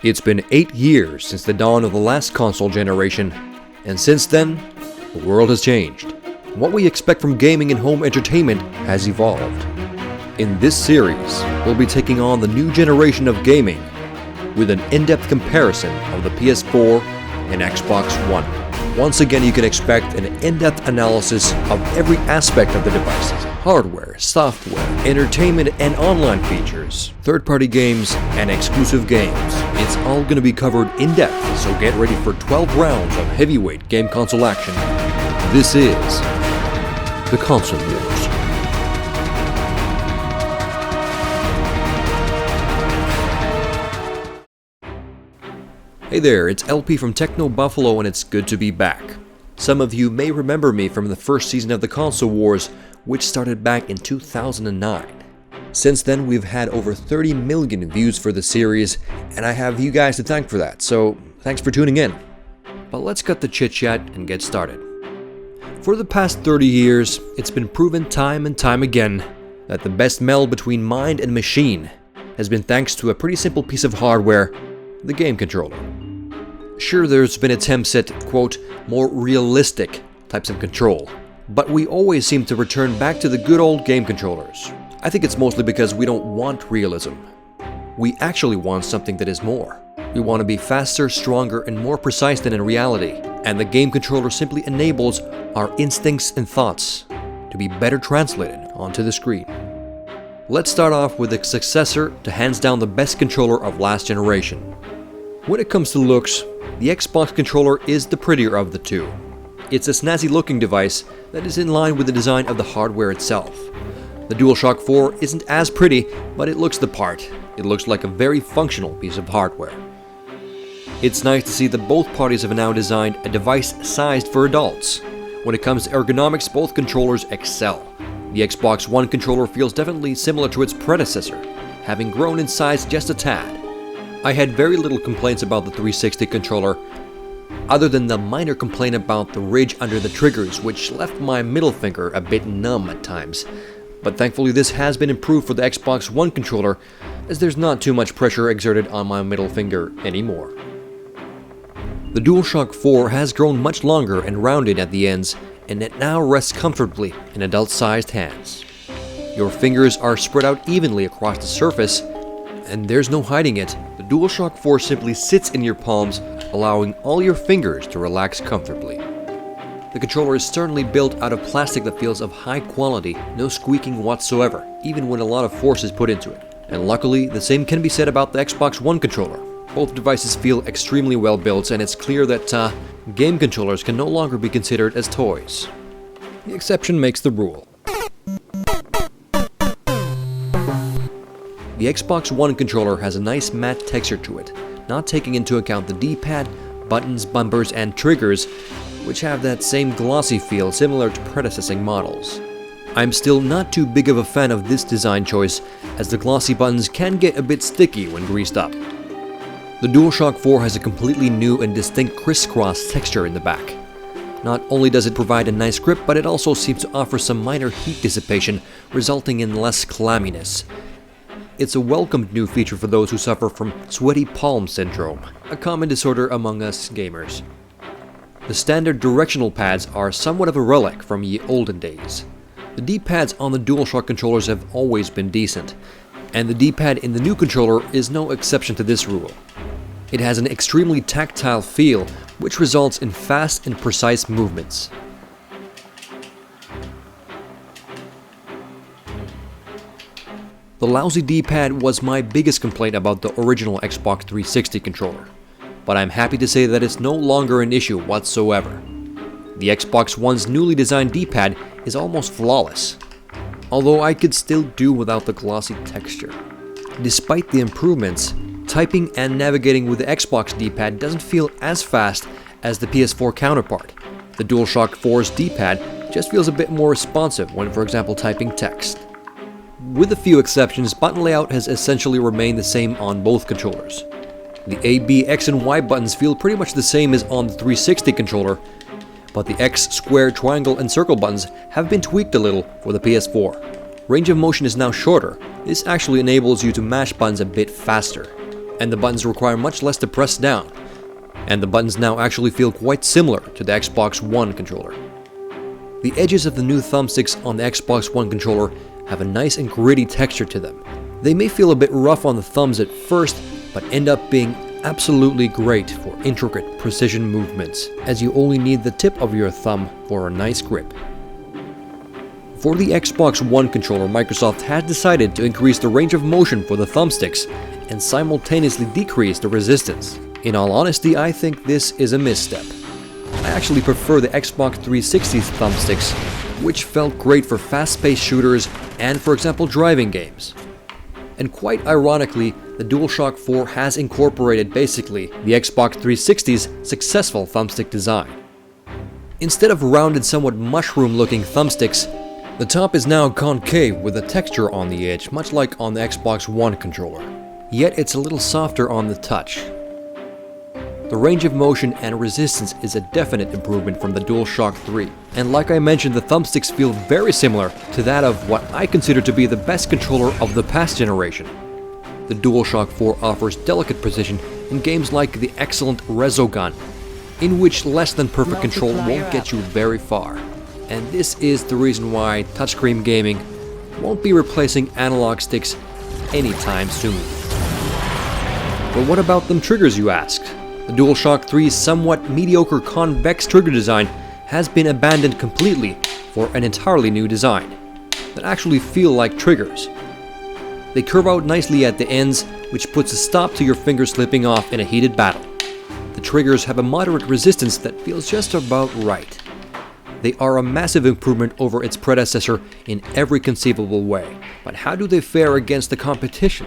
It's been 8 years since the dawn of the last console generation, and since then, the world has changed. What we expect from gaming and home entertainment has evolved. In this series, we'll be taking on the new generation of gaming with an in-depth comparison of the PS4 and Xbox One. Once again, you can expect an in-depth analysis of every aspect of the devices: hardware, software, entertainment and online features, third-party games, and exclusive games. It's all going to be covered in depth, so get ready for 12 rounds of heavyweight game console action. This is the Console Wars. Hey there, it's LP from Techno Buffalo, and it's good to be back. Some of you may remember me from the first season of the Console Wars, which started back in 2009. Since then, we've had over 30 million views for the series, and I have you guys to thank for that, so thanks for tuning in. But let's cut the chit-chat and get started. For the past 30 years, it's been proven time and time again that the best meld between mind and machine has been thanks to a pretty simple piece of hardware: the game controller. Sure, there's been attempts at, quote, more realistic types of control, but we always seem to return back to the good old game controllers. I think it's mostly because we don't want realism. We actually want something that is more. We want to be faster, stronger, and more precise than in reality, and the game controller simply enables our instincts and thoughts to be better translated onto the screen. Let's start off with the successor to hands down the best controller of last generation. When it comes to looks, the Xbox controller is the prettier of the two. It's a snazzy looking device that is in line with the design of the hardware itself. The Dualshock 4 isn't as pretty, but it looks the part. It looks like a very functional piece of hardware. It's nice to see that both parties have now designed a device sized for adults. When it comes to ergonomics, both controllers excel. The Xbox One controller feels definitely similar to its predecessor, having grown in size just a tad. I had very little complaints about the 360 controller, other than the minor complaint about the ridge under the triggers, which left my middle finger a bit numb at times. But thankfully this has been improved for the Xbox One controller, as there's not too much pressure exerted on my middle finger anymore. The DualShock 4 has grown much longer and rounded at the ends, and it now rests comfortably in adult-sized hands. Your fingers are spread out evenly across the surface, and there's no hiding it. The DualShock 4 simply sits in your palms, allowing all your fingers to relax comfortably. The controller is certainly built out of plastic that feels of high quality, no squeaking whatsoever, even when a lot of force is put into it. And luckily, the same can be said about the Xbox One controller. Both devices feel extremely well built, and it's clear that game controllers can no longer be considered as toys. The exception makes the rule. The Xbox One controller has a nice matte texture to it, not taking into account the D-pad, buttons, bumpers, and triggers, which have that same glossy feel similar to predecessing models. I'm still not too big of a fan of this design choice, as the glossy buttons can get a bit sticky when greased up. The DualShock 4 has a completely new and distinct crisscross texture in the back. Not only does it provide a nice grip, but it also seems to offer some minor heat dissipation, resulting in less clamminess. It's a welcomed new feature for those who suffer from sweaty palm syndrome, a common disorder among us gamers. The standard directional pads are somewhat of a relic from ye olden days. The D-pads on the DualShock controllers have always been decent, and the D-pad in the new controller is no exception to this rule. It has an extremely tactile feel, which results in fast and precise movements. The lousy D-pad was my biggest complaint about the original Xbox 360 controller, but I'm happy to say that it's no longer an issue whatsoever. The Xbox One's newly designed D-pad is almost flawless, although I could still do without the glossy texture. Despite the improvements, typing and navigating with the Xbox D-pad doesn't feel as fast as the PS4 counterpart. The DualShock 4's D-pad just feels a bit more responsive when, for example, typing text. With a few exceptions, button layout has essentially remained the same on both controllers. The A, B, X, and Y buttons feel pretty much the same as on the 360 controller, but the X, square, triangle, and circle buttons have been tweaked a little for the PS4. Range of motion is now shorter. This actually enables you to mash buttons a bit faster. and the buttons require much less to press down. And the buttons now actually feel quite similar to the Xbox One controller. The edges of the new thumbsticks on the Xbox One controller have a nice and gritty texture to them. They may feel a bit rough on the thumbs at first, but end up being absolutely great for intricate precision movements, as you only need the tip of your thumb for a nice grip. For the Xbox One controller, Microsoft has decided to increase the range of motion for the thumbsticks and simultaneously decrease the resistance. In all honesty, I think this is a misstep. I actually prefer the Xbox 360's thumbsticks, which felt great for fast-paced shooters and, for example, driving games. And quite ironically, the DualShock 4 has incorporated basically the Xbox 360's successful thumbstick design. Instead of rounded, somewhat mushroom-looking thumbsticks, the top is now concave with a texture on the edge, much like on the Xbox One controller. Yet it's a little softer on the touch. The range of motion and resistance is a definite improvement from the DualShock 3. And like I mentioned, the thumbsticks feel very similar to that of what I consider to be the best controller of the past generation. The DualShock 4 offers delicate precision in games like the excellent Resogun, in which less than perfect control won't get you very far. And this is the reason why touchscreen gaming won't be replacing analog sticks anytime soon. But what about them triggers, you ask? The DualShock 3's somewhat mediocre convex trigger design has been abandoned completely for an entirely new design that actually feel like triggers. They curve out nicely at the ends, which puts a stop to your fingers slipping off in a heated battle. The triggers have a moderate resistance that feels just about right. They are a massive improvement over its predecessor in every conceivable way. But how do they fare against the competition?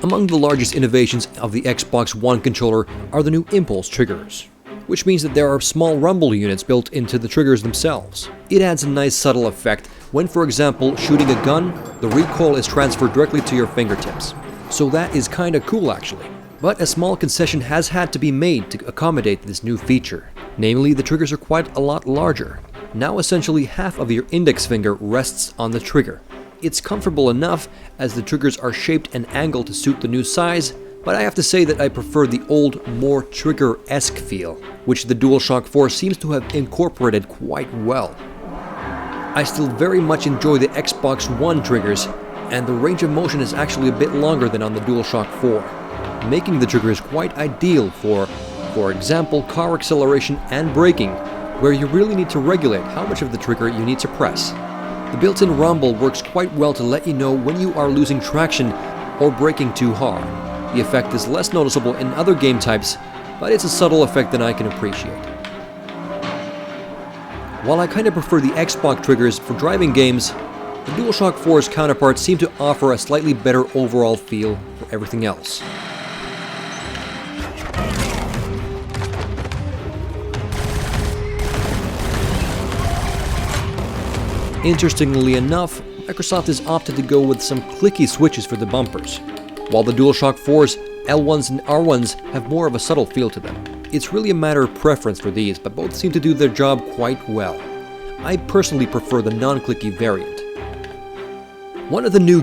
Among the largest innovations of the Xbox One controller are the new impulse triggers, which means that there are small rumble units built into the triggers themselves. It adds a nice subtle effect when, for example, shooting a gun, the recoil is transferred directly to your fingertips. So that is kinda cool actually. But a small concession has had to be made to accommodate this new feature. Namely, the triggers are quite a lot larger. Now essentially half of your index finger rests on the trigger. It's comfortable enough as the triggers are shaped and angled to suit the new size, but I have to say that I prefer the old, more trigger-esque feel, which the DualShock 4 seems to have incorporated quite well. I still very much enjoy the Xbox One triggers, and the range of motion is actually a bit longer than on the DualShock 4, making the triggers quite ideal for example, car acceleration and braking, where you really need to regulate how much of the trigger you need to press. The built-in rumble works quite well to let you know when you are losing traction or braking too hard. The effect is less noticeable in other game types, but it's a subtle effect that I can appreciate. While I kinda prefer the Xbox triggers for driving games, the DualShock 4's counterparts seem to offer a slightly better overall feel for everything else. Interestingly enough, Microsoft has opted to go with some clicky switches for the bumpers, while the DualShock 4's L1s and R1s have more of a subtle feel to them. It's really a matter of preference for these, but both seem to do their job quite well. I personally prefer the non-clicky variant. One of the new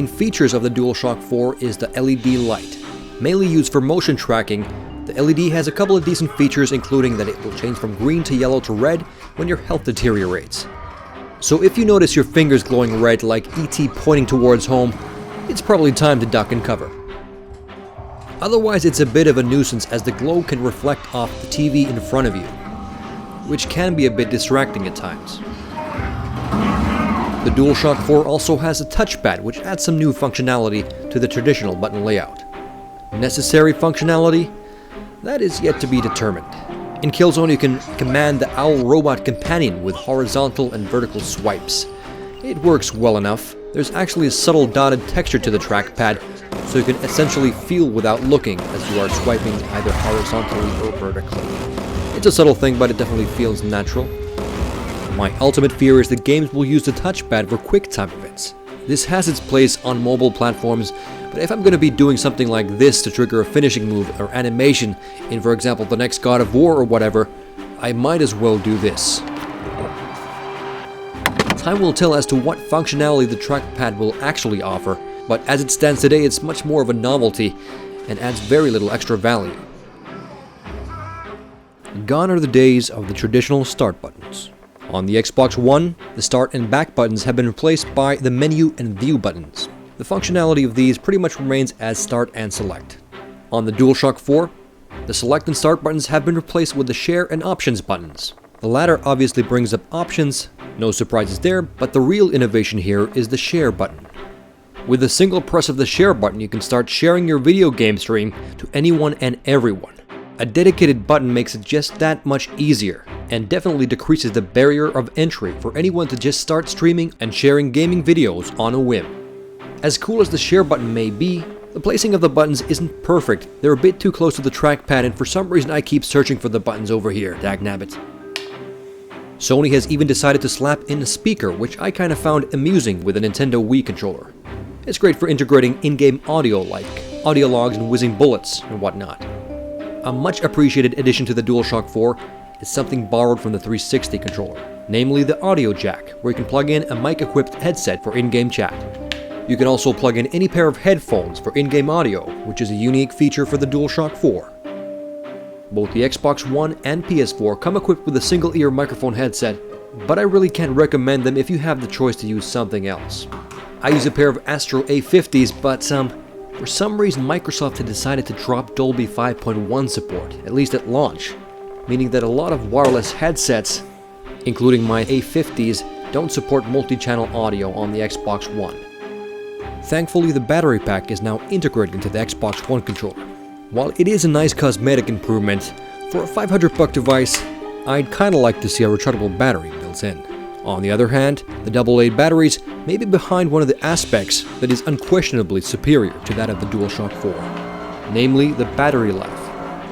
features of the DualShock 4 is the LED light. Mainly used for motion tracking, the LED has a couple of decent features, including that it will change from green to yellow to red when your health deteriorates. So if you notice your fingers glowing red like ET pointing towards home, it's probably time to duck and cover. Otherwise, it's a bit of a nuisance as the glow can reflect off the TV in front of you, which can be a bit distracting at times. The DualShock 4 also has a touchpad, which adds some new functionality to the traditional button layout. Necessary functionality? That is yet to be determined. In Killzone, you can command the Owl Robot Companion with horizontal and vertical swipes. It works well enough. There's actually a subtle dotted texture to the trackpad, so you can essentially feel without looking as you are swiping either horizontally or vertically. It's a subtle thing, but it definitely feels natural. My ultimate fear is that games will use the touchpad for quick-time events. This has its place on mobile platforms, but if I'm going to be doing something like this to trigger a finishing move or animation in, for example, the next God of War or whatever, I might as well do this. Time will tell as to what functionality the trackpad will actually offer, but as it stands today, it's much more of a novelty, and adds very little extra value. Gone are the days of the traditional start buttons. On the Xbox One, the start and back buttons have been replaced by the menu and view buttons. The functionality of these pretty much remains as start and select. On the Dualshock 4, the select and start buttons have been replaced with the share and options buttons. The latter obviously brings up options, no surprises there, but the real innovation here is the share button. With a single press of the share button, you can start sharing your video game stream to anyone and everyone. A dedicated button makes it just that much easier, and definitely decreases the barrier of entry for anyone to just start streaming and sharing gaming videos on a whim. As cool as the share button may be, the placing of the buttons isn't perfect. They're a bit too close to the trackpad, and for some reason I keep searching for the buttons over here, dagnabbit. Sony has even decided to slap in a speaker, which I kinda found amusing with a Nintendo Wii controller. It's great for integrating in-game audio like audio logs and whizzing bullets and whatnot. A much appreciated addition to the DualShock 4 is something borrowed from the 360 controller, namely the audio jack, where you can plug in a mic-equipped headset for in-game chat. You can also plug in any pair of headphones for in-game audio, which is a unique feature for the DualShock 4. Both the Xbox One and PS4 come equipped with a single-ear microphone headset, but I really can't recommend them if you have the choice to use something else. I use a pair of Astro A50s, but for some reason Microsoft had decided to drop Dolby 5.1 support, at least at launch, meaning that a lot of wireless headsets, including my A50s, don't support multi-channel audio on the Xbox One. Thankfully, the battery pack is now integrated into the Xbox One controller. While it is a nice cosmetic improvement, for a $500 device, I'd kinda like to see a rechargeable battery built in. On the other hand, the AA batteries may be behind one of the aspects that is unquestionably superior to that of the DualShock 4, namely the battery life.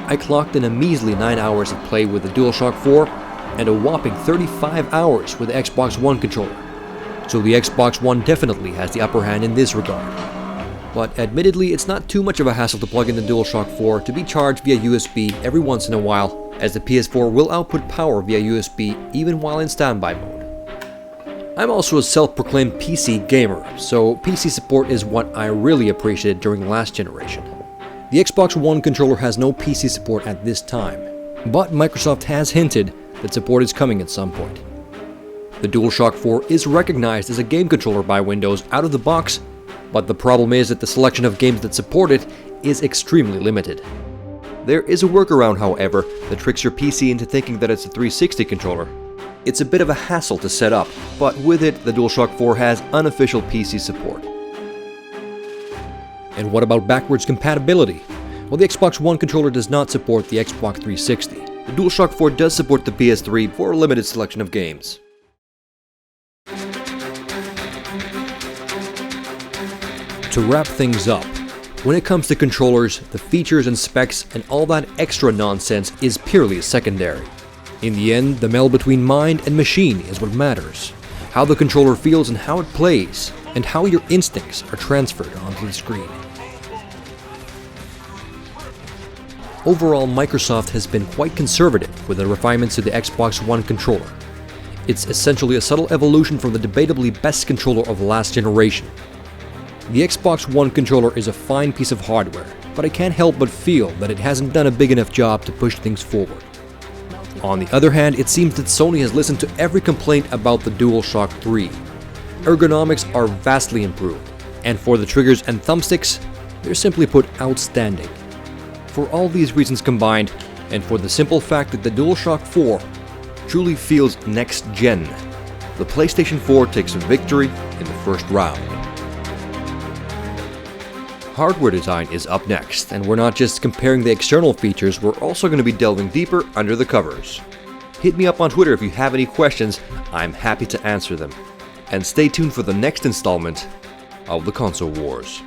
I clocked in a measly 9 hours of play with the DualShock 4 and a whopping 35 hours with the Xbox One controller, so the Xbox One definitely has the upper hand in this regard. But admittedly, it's not too much of a hassle to plug in the DualShock 4 to be charged via USB every once in a while, as the PS4 will output power via USB even while in standby mode. I'm also a self-proclaimed PC gamer, so PC support is what I really appreciated during the last generation. The Xbox One controller has no PC support at this time, but Microsoft has hinted that support is coming at some point. The DualShock 4 is recognized as a game controller by Windows out of the box, but the problem is that the selection of games that support it is extremely limited. There is a workaround, however, that tricks your PC into thinking that it's a 360 controller. It's a bit of a hassle to set up, but with it, the DualShock 4 has unofficial PC support. And what about backwards compatibility? Well, the Xbox One controller does not support the Xbox 360. The DualShock 4 does support the PS3 for a limited selection of games. To wrap things up, when it comes to controllers, the features and specs and all that extra nonsense is purely secondary. In the end, the meld between mind and machine is what matters. How the controller feels and how it plays, and how your instincts are transferred onto the screen. Overall, Microsoft has been quite conservative with the refinements to the Xbox One controller. It's essentially a subtle evolution from the debatably best controller of last generation. The Xbox One controller is a fine piece of hardware, but I can't help but feel that it hasn't done a big enough job to push things forward. On the other hand, it seems that Sony has listened to every complaint about the DualShock 3. Ergonomics are vastly improved, and for the triggers and thumbsticks, they're simply put outstanding. For all these reasons combined, and for the simple fact that the DualShock 4 truly feels next-gen, the PlayStation 4 takes a victory in the first round. Hardware design is up next, and we're not just comparing the external features, we're also going to be delving deeper under the covers. Hit me up on Twitter if you have any questions, I'm happy to answer them. And stay tuned for the next installment of the Console Wars.